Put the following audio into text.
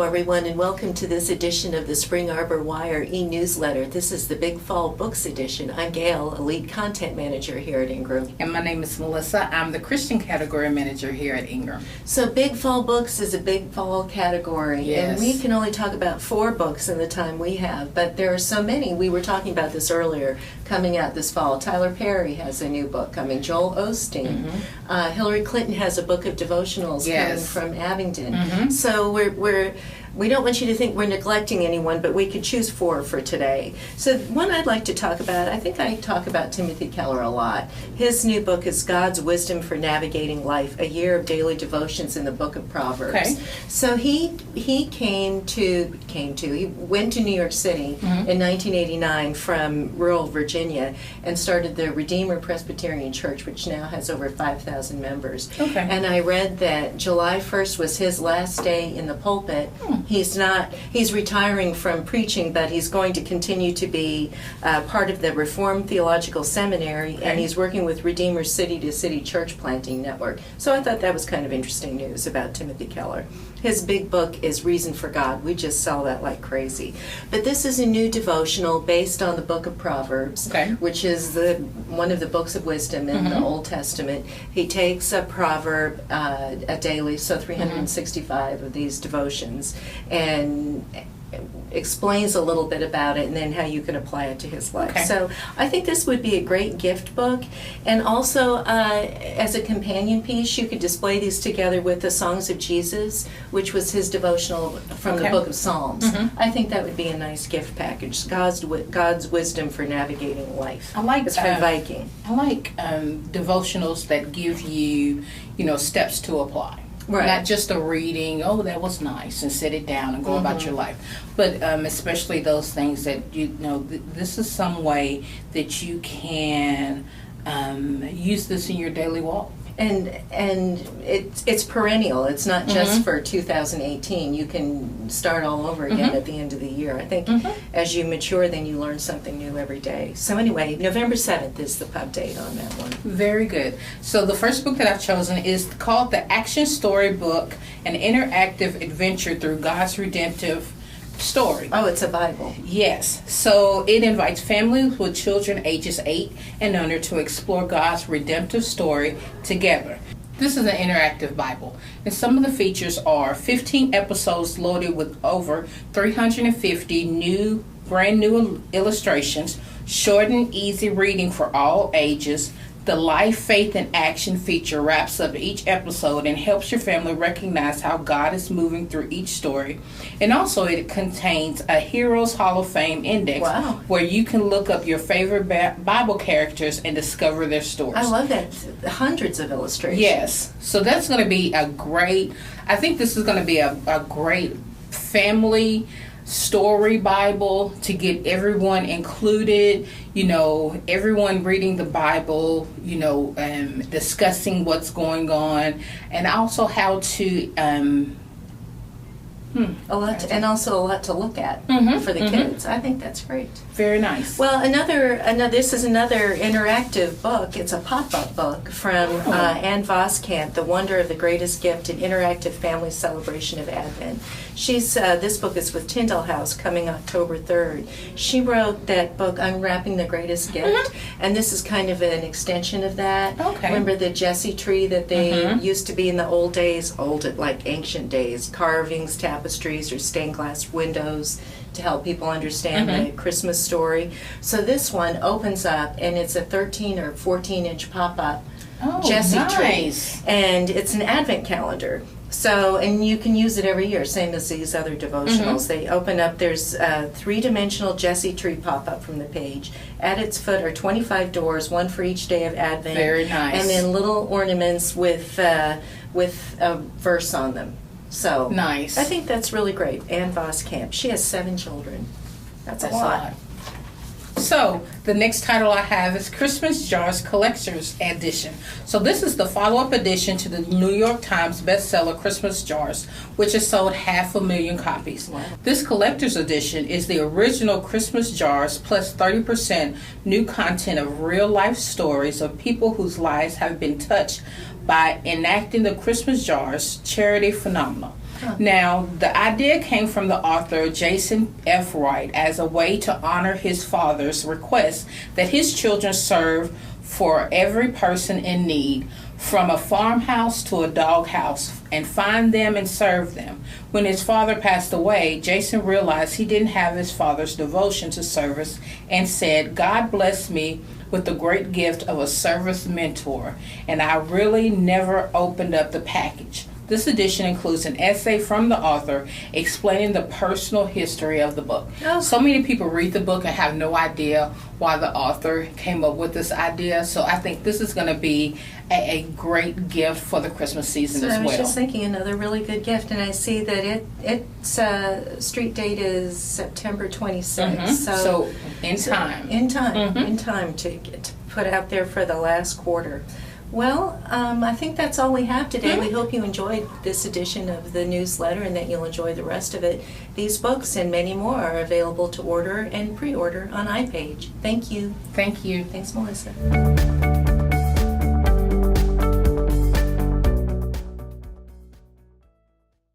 everyone, and welcome to this edition of the Spring Arbor Wire e-newsletter. This is the Big Fall Books edition. I'm Gail, Lead Content Manager here at Ingram. And my name is Melissa. I'm the Christian Category Manager here at Ingram. So Big Fall Books is a Big Fall category, Yes. and we can only talk about 4 books in the time we have, but there are so many. We were talking about this earlier, coming out this fall. Tyler Perry has a new book coming, Joel Osteen. Hillary Clinton has a book of devotionals Yes. coming from Abingdon. So we don't want you to think we're neglecting anyone, but we could choose 4 for today. So one I'd like to talk about, I think I talk about Timothy Keller a lot. His new book is God's Wisdom for Navigating Life, a year of daily devotions in the book of Proverbs. Okay. So he went to New York City in 1989 from rural Virginia and started the Redeemer Presbyterian Church, which now has over 5,000 members. Okay. And I read that July 1st was his last day in the pulpit. He's retiring from preaching, but he's going to continue to be part of the Reformed Theological Seminary, and he's working with Redeemer's City to City Church Planting Network. So I thought that was kind of interesting news about Timothy Keller. His big book is Reason for God. We just sell that like crazy. But this is a new devotional based on the book of Proverbs, which is one of the books of wisdom in the Old Testament. He takes a proverb a daily, so 365 of these devotions, and explains a little bit about it and then how you can apply it to his life. Okay. So I think this would be a great gift book, and also as a companion piece you could display these together with the Songs of Jesus, which was his devotional from the book of Psalms. I think that would be a nice gift package. God's wisdom for navigating life. I like it's from Viking. I like devotionals that give you, steps to apply. Right. Not just a reading, oh, that was nice, and set it down and go about your life. But especially those things that, this is some way that you can use this in your daily walk. And it's perennial. It's not just for 2018. You can start all over again at the end of the year. I think as you mature, then you learn something new every day. So anyway, November 7th is the pub date on that one. Very good. So the first book that I've chosen is called The Action Story Book, an interactive adventure through God's redemptive story. Oh, it's a Bible. Yes. So it invites families with children ages 8 and under to explore God's redemptive story together. This is an interactive Bible, and some of the features are 15 episodes loaded with over 350 brand new illustrations, short and easy reading for all ages. The Life, Faith, and Action feature wraps up each episode and helps your family recognize how God is moving through each story. And also it contains a Heroes Hall of Fame index where you can look up your favorite Bible characters and discover their stories. I love that. Hundreds of illustrations. Yes. So that's going to be I think this is going to be a great family story Bible to get everyone included, everyone reading the Bible, discussing what's going on, and also how to a lot to look at for the kids. I think that's great. Very nice. Well, this is another interactive book. It's a pop-up book from Ann Voskamp, The Wonder of the Greatest Gift, an interactive family celebration of Advent. This book is with Tyndall House, coming October 3rd. She wrote that book, Unwrapping the Greatest Gift, and this is kind of an extension of that. Okay. Remember the Jesse tree that they used to be in the old days, like ancient days, carvings, tapestries, or stained glass windows to help people understand the Christmas story. So this one opens up, and it's a 13 or 14-inch pop-up Jesse tree, and it's an Advent calendar. So, and you can use it every year, same as these other devotionals. They open up, there's a 3-dimensional Jesse tree pop-up from the page. At its foot are 25 doors, one for each day of Advent. Very nice. And then little ornaments with a verse on them. So nice. I think that's really great. Ann Voskamp. She has 7 children. That's a lot. So the next title I have is Christmas Jars Collector's Edition. So this is the follow-up edition to the New York Times bestseller Christmas Jars, which has sold 500,000 copies. Wow. This collector's edition is the original Christmas Jars plus 30% new content of real-life stories of people whose lives have been touched by enacting the Christmas Jars charity phenomenon. Now, the idea came from the author Jason F. Wright as a way to honor his father's request that his children serve for every person in need, from a farmhouse to a doghouse, and find them and serve them. When his father passed away, Jason realized he didn't have his father's devotion to service and said, "God blessed me with the great gift of a service mentor, and I really never opened up the package." This edition includes an essay from the author explaining the personal history of the book. Oh. So many people read the book and have no idea why the author came up with this idea. So I think this is going to be a great gift for the Christmas season So as I was well. just thinking another really good gift, and I see that its street date is September 26th. So in time. In time, Mhm. in time to put out there for the last quarter. Well, I think that's all we have today. We hope you enjoyed this edition of the newsletter and that you'll enjoy the rest of it. These books and many more are available to order and pre-order on iPage. Thank you. Thank you. Thanks, Melissa.